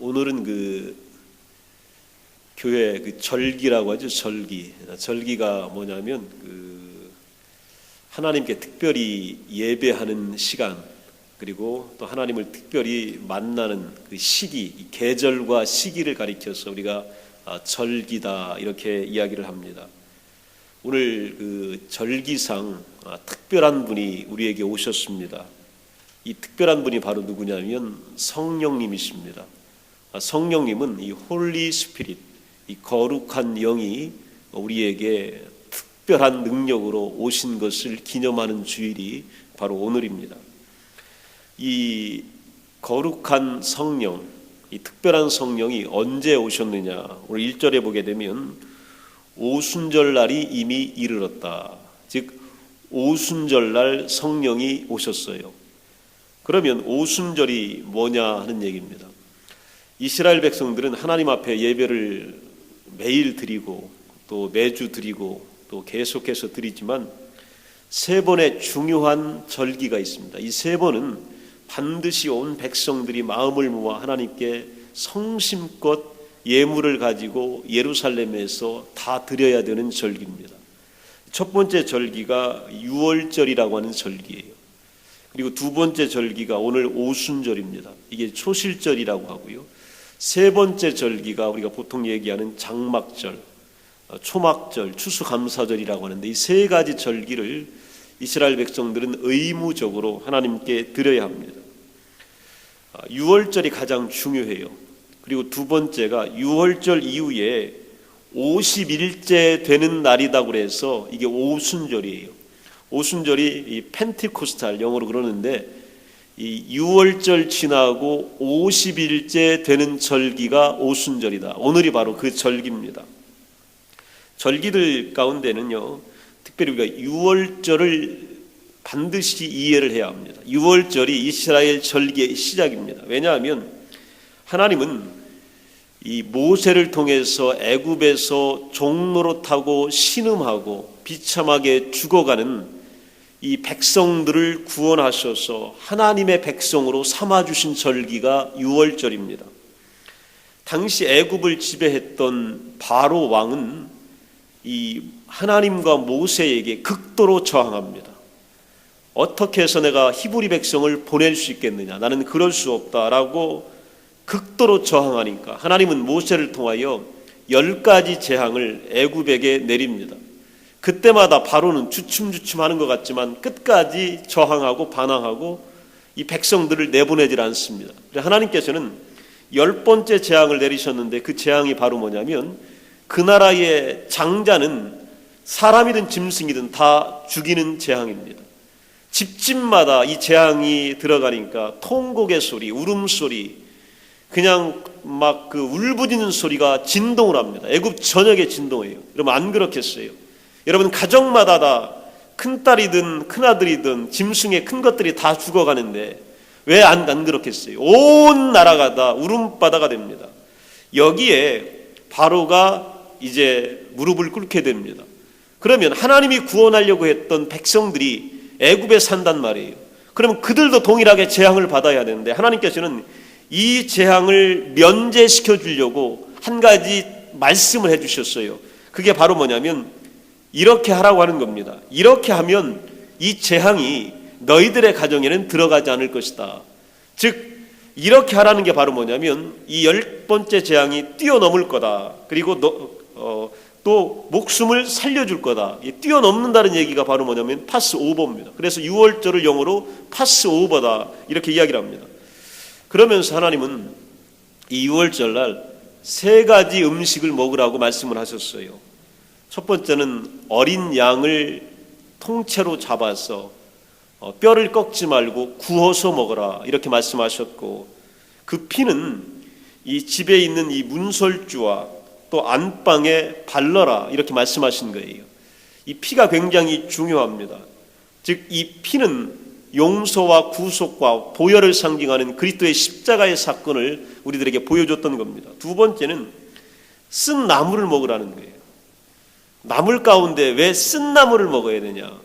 오늘은 교회 절기라고 하죠. 절기가 뭐냐면 하나님께 특별히 예배하는 시간, 그리고 또 하나님을 특별히 만나는 그 시기, 계절과 시기를 가리켜서 우리가 절기다 이렇게 이야기를 합니다. 오늘 절기상 특별한 분이 우리에게 오셨습니다. 이 특별한 분이 바로 누구냐면 성령님이십니다. 성령님은 이 홀리 스피릿, 이 거룩한 영이 우리에게 특별한 능력으로 오신 것을 기념하는 주일이 바로 오늘입니다. 이 거룩한 성령, 이 특별한 성령이 언제 오셨느냐? 오늘 1절에 보게 되면 오순절날이 이미 이르렀다. 즉 오순절날 성령이 오셨어요. 그러면 오순절이 뭐냐 하는 얘기입니다. 이스라엘 백성들은 하나님 앞에 예배를 매일 드리고 또 매주 드리고 또 계속해서 드리지만 세 번의 중요한 절기가 있습니다. 이 세 번은 반드시 온 백성들이 마음을 모아 하나님께 성심껏 예물을 가지고 예루살렘에서 다 드려야 되는 절기입니다. 첫 번째 절기가 유월절이라고 하는 절기예요. 그리고 두 번째 절기가 오늘 오순절입니다. 이게 초실절이라고 하고요. 세 번째 절기가 우리가 보통 얘기하는 장막절, 초막절, 추수감사절이라고 하는데 이 세 가지 절기를 이스라엘 백성들은 의무적으로 하나님께 드려야 합니다. 유월절이 가장 중요해요. 그리고 두 번째가 유월절 이후에 50일째 되는 날이다 그래서 이게 오순절이에요. 오순절이 이 펜티코스탈 영어로 그러는데 이 유월절 지나고 50일째 되는 절기가 오순절이다. 오늘이 바로 그 절기입니다. 절기들 가운데는요, 특별히 우리가 유월절을 반드시 이해를 해야 합니다. 유월절이 이스라엘 절기의 시작입니다. 왜냐하면 하나님은 이 모세를 통해서 애굽에서 종노릇하고 신음하고 비참하게 죽어가는 이 백성들을 구원하셔서 하나님의 백성으로 삼아주신 절기가 유월절입니다. 당시 애굽을 지배했던 바로 왕은 이 하나님과 모세에게 극도로 저항합니다. 어떻게 해서 내가 히브리 백성을 보낼 수 있겠느냐? 나는 그럴 수 없다라고 극도로 저항하니까 하나님은 모세를 통하여 10가지 재앙을 애굽에게 내립니다. 그때마다 바로는 주춤주춤하는 것 같지만 끝까지 저항하고 반항하고 이 백성들을 내보내질 않습니다. 하나님께서는 10번째 재앙을 내리셨는데 그 재앙이 바로 뭐냐면 그 나라의 장자는 사람이든 짐승이든 다 죽이는 재앙입니다. 집집마다 이 재앙이 들어가니까 통곡의 소리, 울음소리, 그냥 막 울부짖는 소리가 진동을 합니다. 애굽 전역에 진동해요. 여러분 안 그렇겠어요? 여러분 가정마다 다 큰딸이든 큰아들이든 짐승의 큰 것들이 다 죽어가는데 왜 안 그렇겠어요? 온 나라가 다 울음바다가 됩니다. 여기에 바로가 이제 무릎을 꿇게 됩니다. 그러면 하나님이 구원하려고 했던 백성들이 애굽에 산단 말이에요. 그러면 그들도 동일하게 재앙을 받아야 되는데 하나님께서는 이 재앙을 면제시켜 주려고 한 가지 말씀을 해 주셨어요. 그게 바로 뭐냐면 이렇게 하라고 하는 겁니다. 이렇게 하면 이 재앙이 너희들의 가정에는 들어가지 않을 것이다. 즉 이렇게 하라는 게 바로 뭐냐면 이 10번째 재앙이 뛰어넘을 거다. 그리고 또 목숨을 살려줄 거다. 뛰어넘는다는 얘기가 바로 뭐냐면 파스오버입니다. 그래서 유월절을 영어로 파스오버다 이렇게 이야기를 합니다. 그러면서 하나님은 이 유월절날 3가지 음식을 먹으라고 말씀을 하셨어요. 첫 번째는 어린 양을 통째로 잡아서 뼈를 꺾지 말고 구워서 먹어라 이렇게 말씀하셨고, 그 피는 이 집에 있는 이 문설주와 또 안방에 발라라 이렇게 말씀하신 거예요. 이 피가 굉장히 중요합니다. 즉 이 피는 용서와 구속과 보혈을 상징하는 그리스도의 십자가의 사건을 우리들에게 보여줬던 겁니다. 두 번째는 쓴 나물을 먹으라는 거예요. 나물 가운데 왜 쓴 나물을 먹어야 되냐?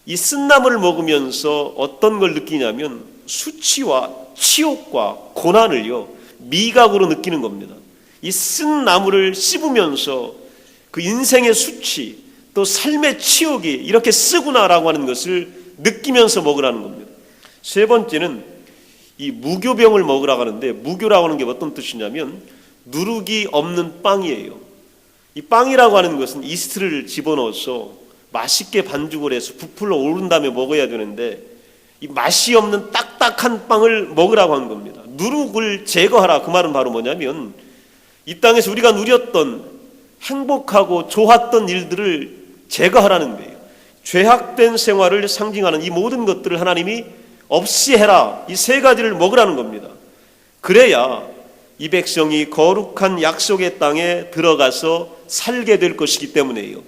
이 쓴 나물을 먹으면서 어떤 걸 느끼냐면 수치와 치욕과 고난을요 미각으로 느끼는 겁니다. 이 쓴 나무를 씹으면서 그 인생의 수치 또 삶의 치욕이 이렇게 쓰구나라고 하는 것을 느끼면서 먹으라는 겁니다. 세 번째는 이 무교병을 먹으라고 하는데, 무교라고 하는 게 어떤 뜻이냐면 누룩이 없는 빵이에요. 이 빵이라고 하는 것은 이스트를 집어넣어서 맛있게 반죽을 해서 부풀어 오른 다음에 먹어야 되는데, 이 맛이 없는 딱딱한 빵을 먹으라고 하는 겁니다. 누룩을 제거하라, 그 말은 바로 뭐냐면 이 땅에서 우리가 누렸던 행복하고 좋았던 일들을 제거하라는 거예요. 죄악된 생활을 상징하는 이 모든 것들을 하나님이 없이 해라, 이 세 가지를 먹으라는 겁니다. 그래야 이 백성이 거룩한 약속의 땅에 들어가서 살게 될 것이기 때문에요.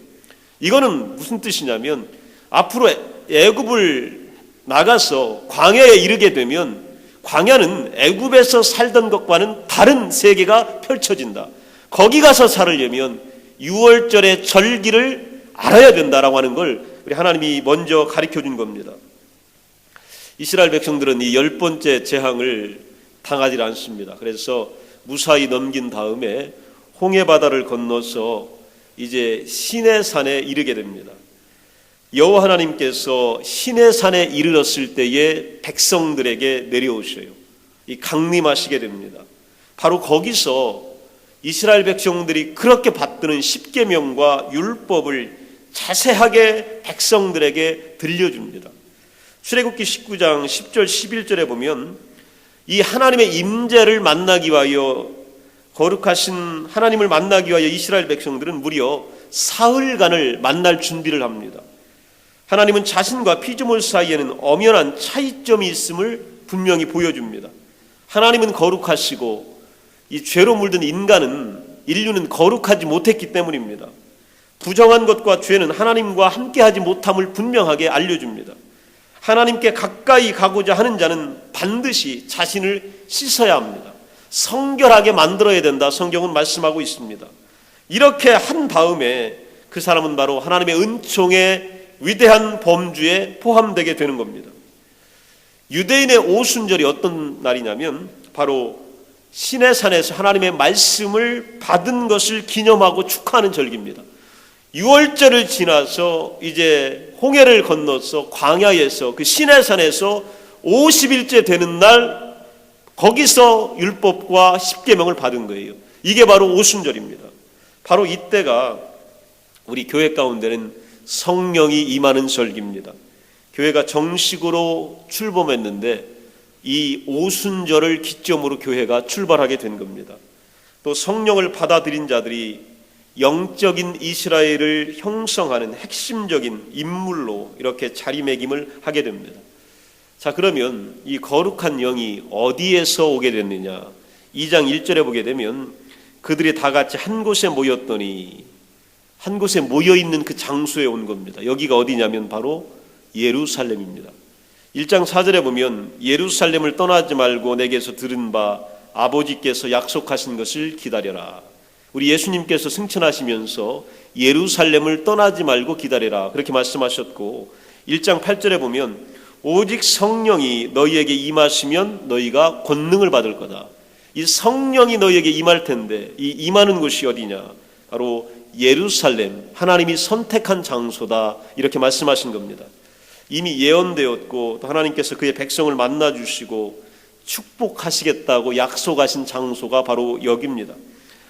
이거는 무슨 뜻이냐면 앞으로 애굽을 나가서 광야에 이르게 되면 광야는 애굽에서 살던 것과는 다른 세계가 펼쳐진다. 거기 가서 살으려면 유월절의 절기를 알아야 된다라고 하는 걸 우리 하나님이 먼저 가르쳐 준 겁니다. 이스라엘 백성들은 이 10번째 재앙을 당하지 않습니다. 그래서 무사히 넘긴 다음에 홍해바다를 건너서 이제 시내산에 이르게 됩니다. 여호와 하나님께서 시내산에 이르렀을 때에 백성들에게 내려오셔요. 이 강림하시게 됩니다. 바로 거기서 이스라엘 백성들이 그렇게 받드는 십계명과 율법을 자세하게 백성들에게 들려줍니다. 출애굽기 19장 10절 11절에 보면 이 하나님의 임재를 만나기 위하여, 거룩하신 하나님을 만나기 위하여 이스라엘 백성들은 무려 사흘간을 만날 준비를 합니다. 하나님은 자신과 피조물 사이에는 엄연한 차이점이 있음을 분명히 보여줍니다. 하나님은 거룩하시고 이 죄로 물든 인류는 거룩하지 못했기 때문입니다. 부정한 것과 죄는 하나님과 함께하지 못함을 분명하게 알려줍니다. 하나님께 가까이 가고자 하는 자는 반드시 자신을 씻어야 합니다. 성결하게 만들어야 된다, 성경은 말씀하고 있습니다. 이렇게 한 다음에 그 사람은 바로 하나님의 은총의 위대한 범주에 포함되게 되는 겁니다. 유대인의 오순절이 어떤 날이냐면 바로 시내산에서 하나님의 말씀을 받은 것을 기념하고 축하하는 절기입니다. 6월절을 지나서 이제 홍해를 건너서 광야에서 그 시내산에서 50일째 되는 날, 거기서 율법과 십계명을 받은 거예요. 이게 바로 오순절입니다. 바로 이때가 우리 교회 가운데는 성령이 임하는 절기입니다. 교회가 정식으로 출범했는데 이 오순절을 기점으로 교회가 출발하게 된 겁니다. 또 성령을 받아들인 자들이 영적인 이스라엘을 형성하는 핵심적인 인물로 이렇게 자리매김을 하게 됩니다. 자, 그러면 이 거룩한 영이 어디에서 오게 됐느냐? 2장 1절에 보게 되면 그들이 다 같이 한 곳에 모였더니, 한 곳에 모여있는 그 장소에 온 겁니다. 여기가 어디냐면 바로 예루살렘입니다. 1장 4절에 보면 예루살렘을 떠나지 말고 내게서 들은 바 아버지께서 약속하신 것을 기다려라. 우리 예수님께서 승천하시면서 예루살렘을 떠나지 말고 기다려라, 그렇게 말씀하셨고, 1장 8절에 보면 오직 성령이 너희에게 임하시면 너희가 권능을 받을 거다. 이 성령이 너희에게 임할 텐데 이 임하는 곳이 어디냐? 바로 예루살렘, 하나님이 선택한 장소다, 이렇게 말씀하신 겁니다. 이미 예언되었고 또 하나님께서 그의 백성을 만나주시고 축복하시겠다고 약속하신 장소가 바로 여기입니다.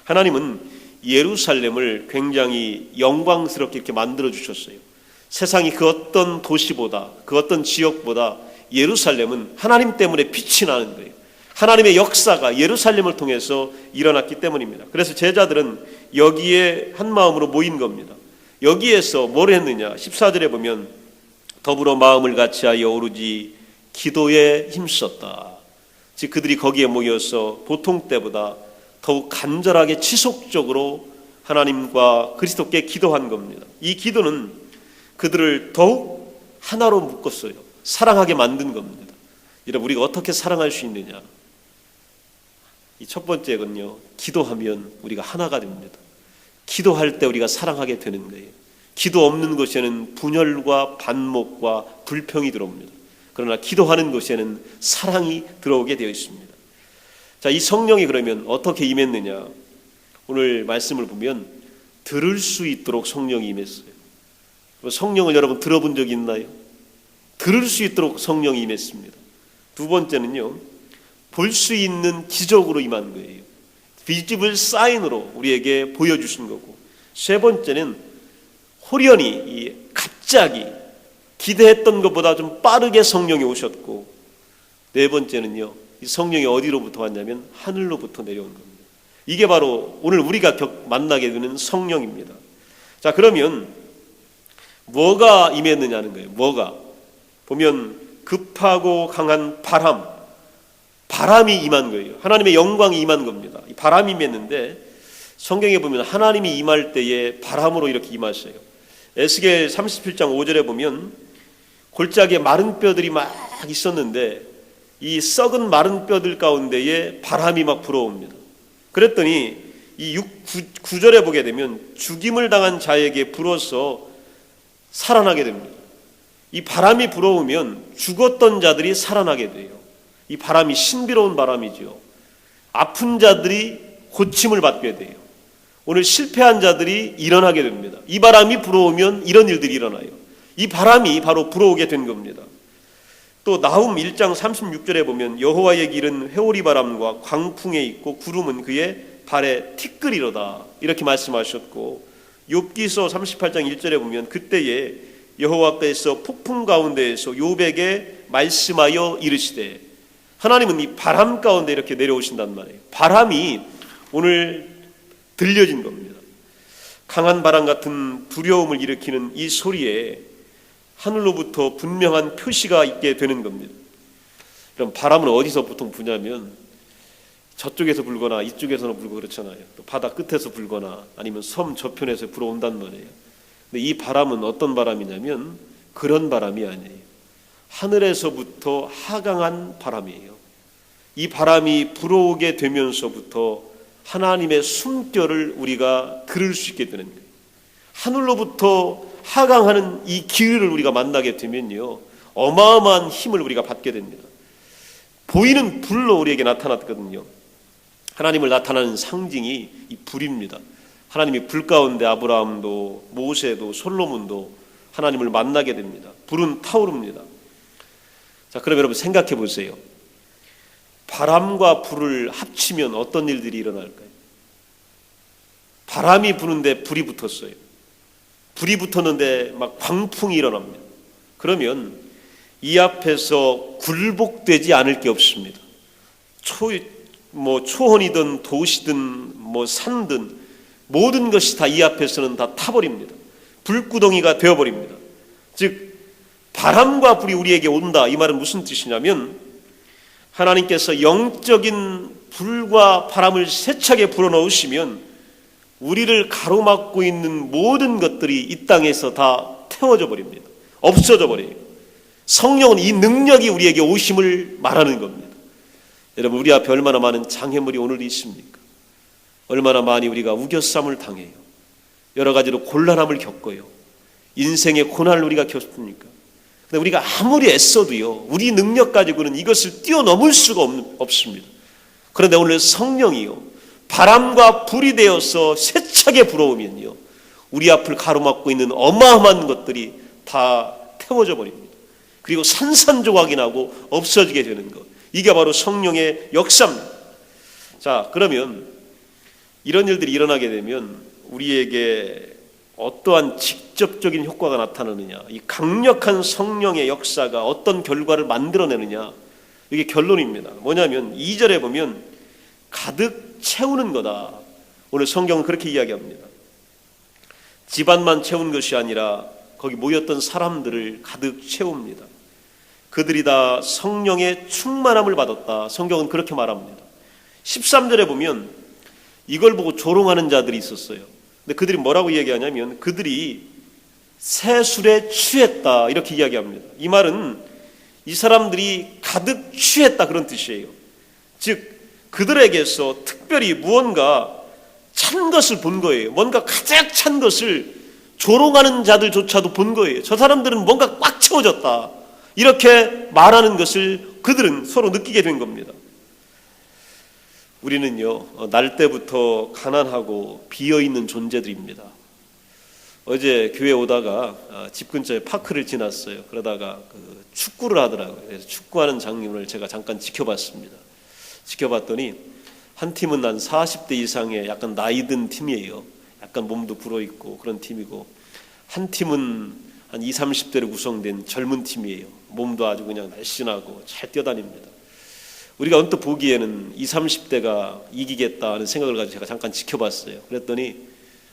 하나님은 예루살렘을 굉장히 영광스럽게 이렇게 만들어 주셨어요. 세상이 그 어떤 도시보다, 그 어떤 지역보다 예루살렘은 하나님 때문에 빛이 나는 거예요. 하나님의 역사가 예루살렘을 통해서 일어났기 때문입니다. 그래서 제자들은 여기에 한 마음으로 모인 겁니다. 여기에서 뭘 했느냐? 14절에 보면 더불어 마음을 같이하여 오로지 기도에 힘썼다. 즉 그들이 거기에 모여서 보통 때보다 더욱 간절하게 지속적으로 하나님과 그리스도께 기도한 겁니다. 이 기도는 그들을 더욱 하나로 묶었어요. 사랑하게 만든 겁니다. 여러분, 우리가 어떻게 사랑할 수 있느냐? 이 첫 번째는요, 기도하면 우리가 하나가 됩니다. 기도할 때 우리가 사랑하게 되는 거예요. 기도 없는 곳에는 분열과 반목과 불평이 들어옵니다. 그러나 기도하는 곳에는 사랑이 들어오게 되어 있습니다. 자, 이 성령이 그러면 어떻게 임했느냐? 오늘 말씀을 보면 들을 수 있도록 성령이 임했어요. 성령을 여러분 들어본 적 있나요? 들을 수 있도록 성령이 임했습니다. 두 번째는요, 볼 수 있는 기적으로 임한 거예요. 비지블 사인으로 우리에게 보여주신 거고, 세 번째는 호련히 갑자기 기대했던 것보다 좀 빠르게 성령이 오셨고, 네 번째는요, 이 성령이 어디로부터 왔냐면 하늘로부터 내려온 겁니다. 이게 바로 오늘 우리가 만나게 되는 성령입니다. 자, 그러면 뭐가 임했느냐는 거예요. 뭐가? 보면 급하고 강한 바람이 임한 거예요. 하나님의 영광이 임한 겁니다. 이 바람이 임했는데 성경에 보면 하나님이 임할 때에 바람으로 이렇게 임하셔요. 에스겔 37장 5절에 보면 골짜기에 마른 뼈들이 막 있었는데 이 썩은 마른 뼈들 가운데에 바람이 막 불어옵니다. 그랬더니 이 9절에 보게 되면 죽임을 당한 자에게 불어서 살아나게 됩니다. 이 바람이 불어오면 죽었던 자들이 살아나게 돼요. 이 바람이 신비로운 바람이죠. 아픈 자들이 고침을 받게 돼요. 오늘 실패한 자들이 일어나게 됩니다. 이 바람이 불어오면 이런 일들이 일어나요. 이 바람이 바로 불어오게 된 겁니다. 또 나훔 1장 36절에 보면 여호와의 길은 회오리 바람과 광풍에 있고 구름은 그의 발에 티끌이로다 이렇게 말씀하셨고, 욥기서 38장 1절에 보면 그때에 여호와께서 폭풍 가운데에서 욥에게 말씀하여 이르시되, 하나님은 이 바람 가운데 이렇게 내려오신단 말이에요. 바람이 오늘 들려진 겁니다. 강한 바람 같은 두려움을 일으키는 이 소리에 하늘로부터 분명한 표시가 있게 되는 겁니다. 그럼 바람은 어디서 보통 부냐면 저쪽에서 불거나 이쪽에서는 불고 그렇잖아요. 또 바다 끝에서 불거나 아니면 섬 저편에서 불어온단 말이에요. 근데 이 바람은 어떤 바람이냐면 그런 바람이 아니에요. 하늘에서부터 하강한 바람이에요. 이 바람이 불어오게 되면서부터 하나님의 숨결을 우리가 들을 수 있게 되는 거예요. 하늘로부터 하강하는 이 기회를 우리가 만나게 되면요, 어마어마한 힘을 우리가 받게 됩니다. 보이는 불로 우리에게 나타났거든요. 하나님을 나타나는 상징이 이 불입니다. 하나님이 불 가운데 아브라함도 모세도 솔로몬도 하나님을 만나게 됩니다. 불은 타오릅니다. 자, 그럼 여러분 생각해 보세요. 바람과 불을 합치면 어떤 일들이 일어날까요? 바람이 부는데 불이 붙었어요. 불이 붙었는데 막 광풍이 일어납니다. 그러면 이 앞에서 굴복되지 않을 게 없습니다. 초원이든 도시든 산든 모든 것이 다 이 앞에서는 다 타버립니다. 불구덩이가 되어버립니다. 즉 바람과 불이 우리에게 온다, 이 말은 무슨 뜻이냐면 하나님께서 영적인 불과 바람을 세차게 불어넣으시면 우리를 가로막고 있는 모든 것들이 이 땅에서 다 태워져 버립니다. 없어져 버려요. 성령은 이 능력이 우리에게 오심을 말하는 겁니다. 여러분, 우리 앞에 얼마나 많은 장애물이 오늘 있습니까? 얼마나 많이 우리가 우겨쌈을 당해요. 여러 가지로 곤란함을 겪어요. 인생의 고난을 우리가 겪습니까? 근데 우리가 아무리 애써도요, 우리 능력 가지고는 이것을 뛰어넘을 수가 없습니다. 그런데 오늘 성령이요, 바람과 불이 되어서 세차게 불어오면요, 우리 앞을 가로막고 있는 어마어마한 것들이 다 태워져 버립니다. 그리고 산산조각이 나고 없어지게 되는 것, 이게 바로 성령의 역사입니다. 자, 그러면 이런 일들이 일어나게 되면 우리에게 어떠한 직접적인 효과가 나타나느냐, 이 강력한 성령의 역사가 어떤 결과를 만들어내느냐, 이게 결론입니다. 뭐냐면 2절에 보면 가득 채우는 거다. 오늘 성경은 그렇게 이야기합니다. 집안만 채운 것이 아니라 거기 모였던 사람들을 가득 채웁니다. 그들이 다 성령의 충만함을 받았다. 성경은 그렇게 말합니다. 13절에 보면 이걸 보고 조롱하는 자들이 있었어요. 근데 그들이 뭐라고 이야기하냐면 그들이 새 술에 취했다, 이렇게 이야기합니다. 이 말은 이 사람들이 가득 취했다, 그런 뜻이에요. 즉 그들에게서 특별히 무언가 찬 것을 본 거예요. 뭔가 가득 찬 것을 조롱하는 자들조차도 본 거예요. 저 사람들은 뭔가 꽉 채워졌다, 이렇게 말하는 것을 그들은 서로 느끼게 된 겁니다. 우리는요, 날 때부터 가난하고 비어있는 존재들입니다. 어제 교회 오다가 집 근처에 파크를 지났어요. 그러다가 축구를 하더라고요. 그래서 축구하는 장면을 제가 잠깐 지켜봤습니다. 지켜봤더니 한 팀은 한 40대 이상의 약간 나이든 팀이에요. 약간 몸도 불어있고 그런 팀이고, 한 팀은 한 20, 30대로 구성된 젊은 팀이에요. 몸도 아주 그냥 날씬하고 잘 뛰어다닙니다. 우리가 언뜻 보기에는 20, 30대가 이기겠다 하는 생각을 가지고 제가 잠깐 지켜봤어요. 그랬더니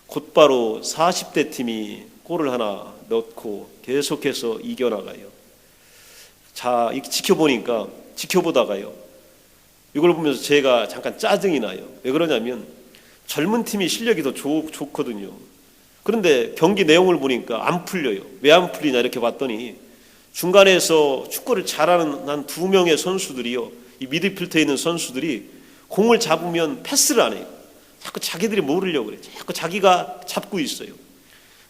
곧바로 40대 팀이 골을 하나 넣고 계속해서 이겨나가요. 자, 지켜보다가요, 이걸 보면서 제가 잠깐 짜증이 나요. 왜 그러냐면 젊은 팀이 실력이 더 좋거든요. 그런데 경기 내용을 보니까 안 풀려요. 왜 안 풀리냐 이렇게 봤더니 중간에서 축구를 잘하는 한 2명의 선수들이요, 이 미드필드에 있는 선수들이 공을 잡으면 패스를 안 해요. 자꾸 자기들이 모르려고 그래요. 자꾸 자기가 잡고 있어요.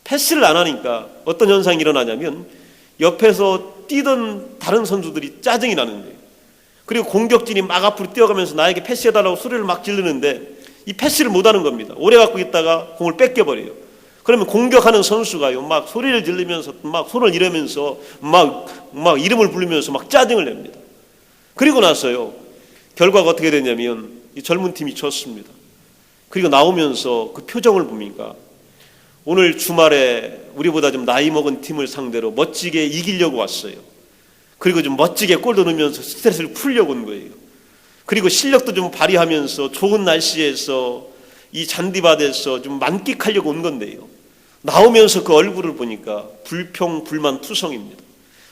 패스를 안 하니까 어떤 현상이 일어나냐면 옆에서 뛰던 다른 선수들이 짜증이 나는 거예요. 그리고 공격진이 막 앞으로 뛰어가면서 나에게 패스해달라고 소리를 막 지르는데 이 패스를 못하는 겁니다. 오래 갖고 있다가 공을 뺏겨버려요. 그러면 공격하는 선수가요, 막 소리를 지르면서 막 손을 이러면서 막 이름을 부르면서 막 짜증을 냅니다. 그리고 나서요, 결과가 어떻게 되냐면 이 젊은 팀이 졌습니다. 그리고 나오면서 그 표정을 보니까 오늘 주말에 우리보다 좀 나이 먹은 팀을 상대로 멋지게 이기려고 왔어요. 그리고 좀 멋지게 골도 넣으면서 스트레스를 풀려고 온 거예요. 그리고 실력도 좀 발휘하면서 좋은 날씨에서 이 잔디밭에서 좀 만끽하려고 온 건데요, 나오면서 그 얼굴을 보니까 불평, 불만 투성입니다.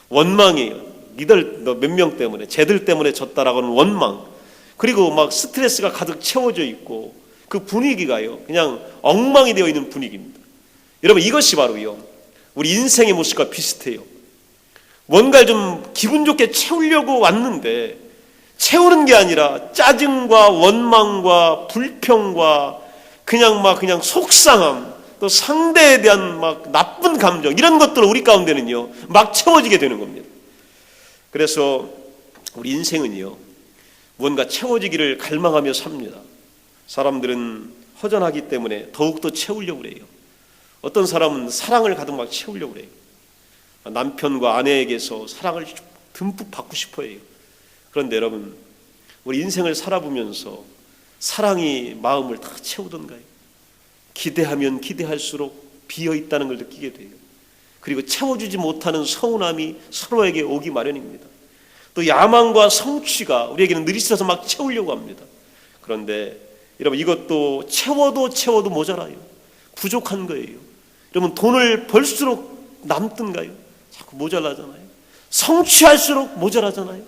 원망이에요. 니들 몇 명 때문에, 쟤들 때문에 졌다라고 하는 원망, 그리고 막 스트레스가 가득 채워져 있고 그 분위기가요, 그냥 엉망이 되어 있는 분위기입니다. 여러분, 이것이 바로요, 우리 인생의 모습과 비슷해요. 뭔가를 좀 기분 좋게 채우려고 왔는데 채우는 게 아니라 짜증과 원망과 불평과 그냥 속상함, 또 상대에 대한 막 나쁜 감정, 이런 것들을 우리 가운데는요 막 채워지게 되는 겁니다. 그래서 우리 인생은요, 무언가 채워지기를 갈망하며 삽니다. 사람들은 허전하기 때문에 더욱더 채우려고 그래요. 어떤 사람은 사랑을 가득 막 채우려고 그래요. 남편과 아내에게서 사랑을 듬뿍 받고 싶어 해요. 그런데 여러분, 우리 인생을 살아보면서 사랑이 마음을 다 채우던가요? 기대하면 기대할수록 비어있다는 걸 느끼게 돼요. 그리고 채워주지 못하는 서운함이 서로에게 오기 마련입니다. 또 야망과 성취가 우리에게는 늘 있어서 막 채우려고 합니다. 그런데 여러분, 이것도 채워도 모자라요. 부족한 거예요. 여러분, 돈을 벌수록 남던가요? 자꾸 모자라잖아요. 성취할수록 모자라잖아요.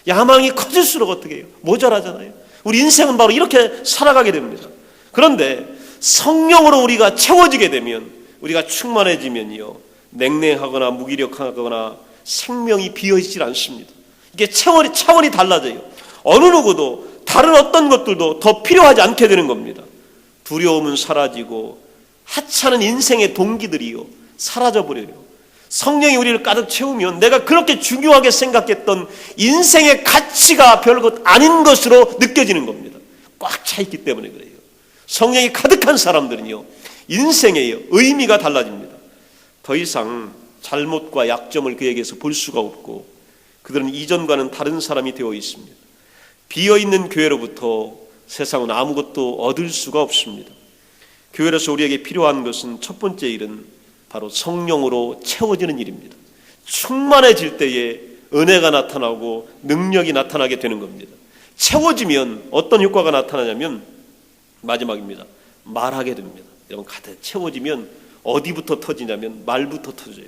야망이 커질수록 어떻게 해요? 모자라잖아요. 우리 인생은 바로 이렇게 살아가게 됩니다. 그런데 성령으로 우리가 채워지게 되면, 우리가 충만해지면요, 냉랭하거나 무기력하거나 생명이 비어있질 않습니다. 이게 차원이 달라져요. 어느 누구도 다른 어떤 것들도 더 필요하지 않게 되는 겁니다. 두려움은 사라지고 하찮은 인생의 동기들이요 사라져버려요. 성령이 우리를 가득 채우면 내가 그렇게 중요하게 생각했던 인생의 가치가 별것 아닌 것으로 느껴지는 겁니다. 꽉 차 있기 때문에 그래요. 성령이 가득한 사람들은요, 인생의 의미가 달라집니다. 더 이상 잘못과 약점을 그에게서 볼 수가 없고 그들은 이전과는 다른 사람이 되어 있습니다. 비어있는 교회로부터 세상은 아무것도 얻을 수가 없습니다. 교회로서 우리에게 필요한 것은 첫 번째 일은 바로 성령으로 채워지는 일입니다. 충만해질 때에 은혜가 나타나고 능력이 나타나게 되는 겁니다. 채워지면 어떤 효과가 나타나냐면 마지막입니다. 말하게 됩니다. 여러분, 가득 채워지면 어디부터 터지냐면 말부터 터져요.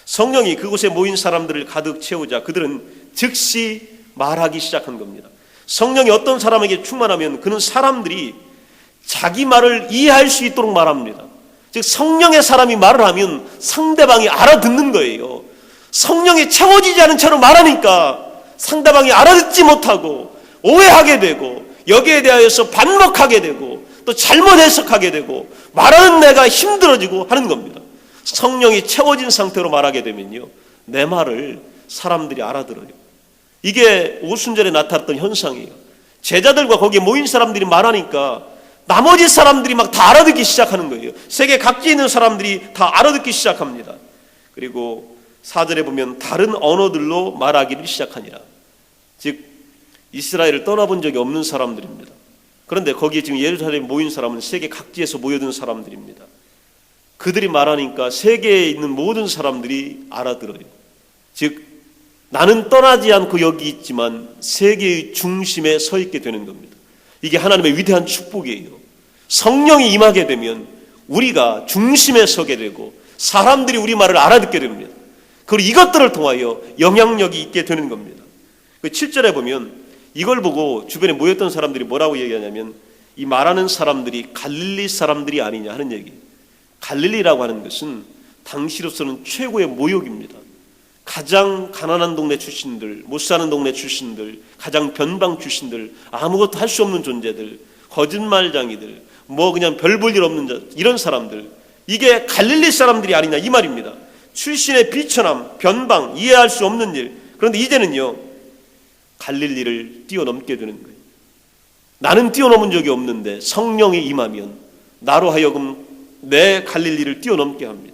성령이 그곳에 모인 사람들을 가득 채우자 그들은 즉시 말하기 시작한 겁니다. 성령이 어떤 사람에게 충만하면 그는 사람들이 자기 말을 이해할 수 있도록 말합니다. 즉, 성령의 사람이 말을 하면 상대방이 알아듣는 거예요. 성령이 채워지지 않은 채로 말하니까 상대방이 알아듣지 못하고 오해하게 되고 여기에 대하여서 반박하게 되고 또 잘못 해석하게 되고 말하는 내가 힘들어지고 하는 겁니다. 성령이 채워진 상태로 말하게 되면요, 내 말을 사람들이 알아들어요. 이게 오순절에 나타났던 현상이에요. 제자들과 거기에 모인 사람들이 말하니까 나머지 사람들이 막 다 알아듣기 시작하는 거예요. 세계 각지에 있는 사람들이 다 알아듣기 시작합니다. 그리고 4절에 보면 다른 언어들로 말하기를 시작하니라. 즉 이스라엘을 떠나본 적이 없는 사람들입니다. 그런데 거기에 지금 예루살렘에 모인 사람은 세계 각지에서 모여든 사람들입니다. 그들이 말하니까 세계에 있는 모든 사람들이 알아들어요. 즉 나는 떠나지 않고 여기 있지만 세계의 중심에 서 있게 되는 겁니다. 이게 하나님의 위대한 축복이에요. 성령이 임하게 되면 우리가 중심에 서게 되고 사람들이 우리 말을 알아듣게 됩니다. 그리고 이것들을 통하여 영향력이 있게 되는 겁니다. 7절에 보면 이걸 보고 주변에 모였던 사람들이 뭐라고 얘기하냐면 이 말하는 사람들이 갈릴리 사람들이 아니냐 하는 얘기예요. 갈릴리라고 하는 것은 당시로서는 최고의 모욕입니다. 가장 가난한 동네 출신들, 못 사는 동네 출신들, 가장 변방 출신들, 아무것도 할 수 없는 존재들, 거짓말장이들, 그냥 별 볼 일 없는 자, 이런 사람들, 이게 갈릴리 사람들이 아니냐 이 말입니다. 출신의 비천함, 변방, 이해할 수 없는 일. 그런데 이제는요 갈릴리를 뛰어넘게 되는 거예요. 나는 뛰어넘은 적이 없는데 성령이 임하면 나로 하여금 내 갈릴리를 뛰어넘게 합니다.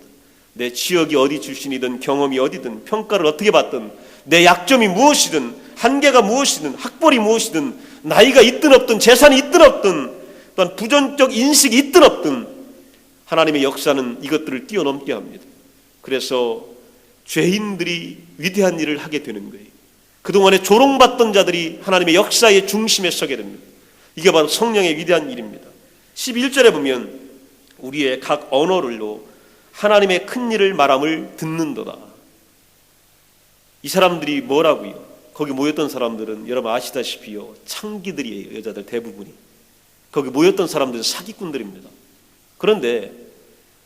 내 지역이 어디 출신이든 경험이 어디든 평가를 어떻게 받든 내 약점이 무엇이든 한계가 무엇이든 학벌이 무엇이든 나이가 있든 없든 재산이 있든 없든 또한 부정적 인식이 있든 없든 하나님의 역사는 이것들을 뛰어넘게 합니다. 그래서 죄인들이 위대한 일을 하게 되는 거예요. 그동안에 조롱받던 자들이 하나님의 역사의 중심에 서게 됩니다. 이게 바로 성령의 위대한 일입니다. 11절에 보면 우리의 각 언어를로 하나님의 큰 일을 말함을 듣는도다. 이 사람들이 뭐라고요? 거기 모였던 사람들은 여러분 아시다시피요 창기들이에요. 여자들 대부분이. 거기 모였던 사람들은 사기꾼들입니다. 그런데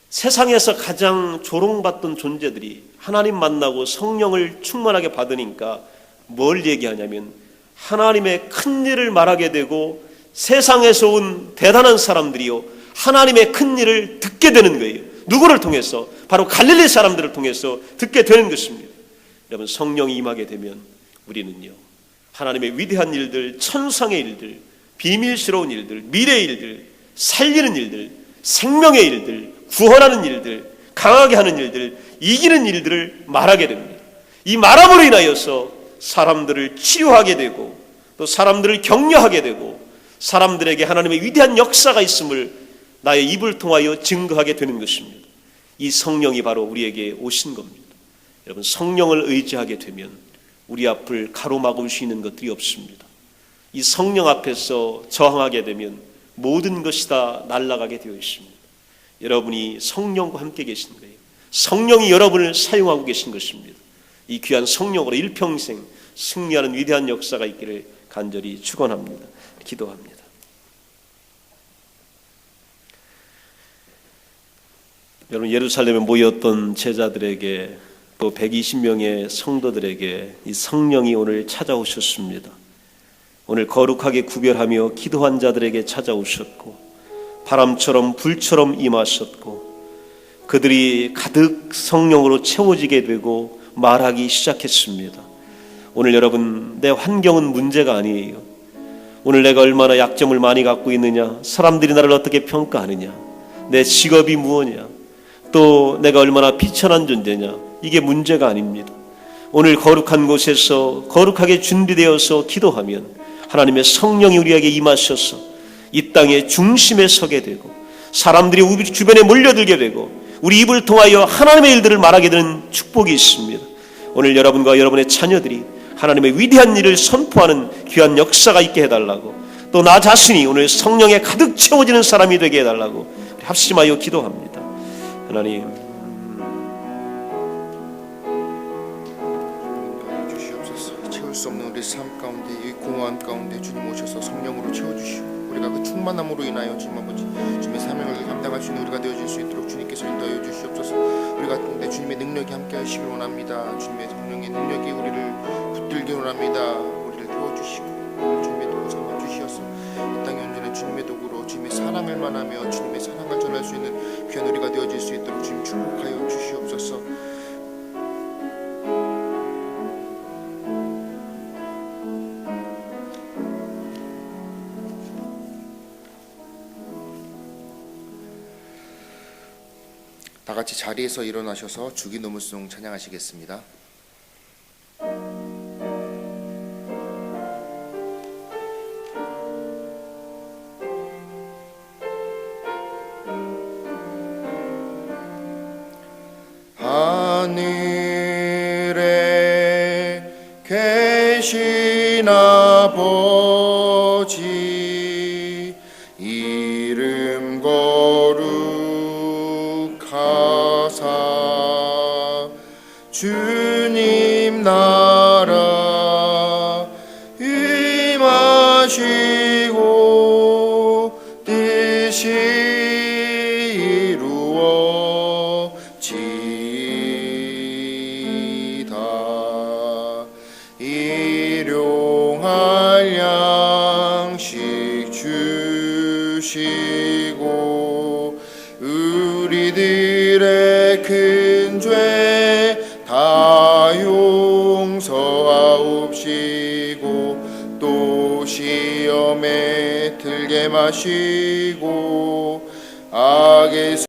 세상에서 가장 조롱받던 존재들이 하나님 만나고 성령을 충만하게 받으니까 뭘 얘기하냐면 하나님의 큰 일을 말하게 되고 세상에서 온 대단한 사람들이요 하나님의 큰 일을 듣게 되는 거예요. 누구를 통해서? 바로 갈릴리 사람들을 통해서 듣게 되는 것입니다. 여러분 성령이 임하게 되면 우리는요 하나님의 위대한 일들, 천상의 일들, 비밀스러운 일들, 미래의 일들, 살리는 일들, 생명의 일들, 구원하는 일들, 강하게 하는 일들, 이기는 일들을 말하게 됩니다. 이 말함으로 인하여서 사람들을 치유하게 되고 또 사람들을 격려하게 되고 사람들에게 하나님의 위대한 역사가 있음을 나의 입을 통하여 증거하게 되는 것입니다. 이 성령이 바로 우리에게 오신 겁니다. 여러분 성령을 의지하게 되면 우리 앞을 가로막을 수 있는 것들이 없습니다. 이 성령 앞에서 저항하게 되면 모든 것이 다 날아가게 되어 있습니다. 여러분이 성령과 함께 계신 거예요. 성령이 여러분을 사용하고 계신 것입니다. 이 귀한 성령으로 일평생 승리하는 위대한 역사가 있기를 간절히 축원합니다. 기도합니다. 여러분 예루살렘에 모였던 제자들에게 또 120명의 성도들에게 이 성령이 오늘 찾아오셨습니다. 오늘 거룩하게 구별하며 기도한 자들에게 찾아오셨고 바람처럼 불처럼 임하셨고 그들이 가득 성령으로 채워지게 되고 말하기 시작했습니다. 오늘 여러분 내 환경은 문제가 아니에요. 오늘 내가 얼마나 약점을 많이 갖고 있느냐, 사람들이 나를 어떻게 평가하느냐, 내 직업이 무엇이냐, 또 내가 얼마나 비천한 존재냐, 이게 문제가 아닙니다. 오늘 거룩한 곳에서 거룩하게 준비되어서 기도하면 하나님의 성령이 우리에게 임하셔서 이 땅의 중심에 서게 되고 사람들이 우리 주변에 몰려들게 되고 우리 입을 통하여 하나님의 일들을 말하게 되는 축복이 있습니다. 오늘 여러분과 여러분의 자녀들이 하나님의 위대한 일을 선포하는 귀한 역사가 있게 해달라고, 또 나 자신이 오늘 성령에 가득 채워지는 사람이 되게 해달라고 합심하여 기도합니다. 하나님, 주시옵소서. 채울 수 없는 우리 삶 가운데, 이 공허한 가운데 주님 오셔서 성령으로 채워주시고 우리가 그 충만함으로 인하여 주님 아버지 주님의 사명을 감당할 수 있는 우리가 되어질 수 있도록 주님께서 인도하여 주시옵소서. 우리 가운데 주님의 능력이 함께 하시길 원합니다. 주님의 성령의 능력이 우리를 붙들기 원합니다. 우리를 태워주시고 주님의 도구 삼아주시어서 이 땅에 온전한 주님의 도구로 주님의 사랑을 만하며 주님의 사랑을 전할 수 있는 귀한 우리가 되어질 수 있도록 주님 축복하여 주시옵소서. 다 같이 자리에서 일어나셔서 주기도문송 찬양하시겠습니다. 하늘에 계신 아버지 이름 거룩하사 주님 나라 임하시고 뜻이 이루어지이다. 일용할 양식 주시고 우리들의 큰 죄 다 용서하옵시고 또 시험에 들게 마시고 악에서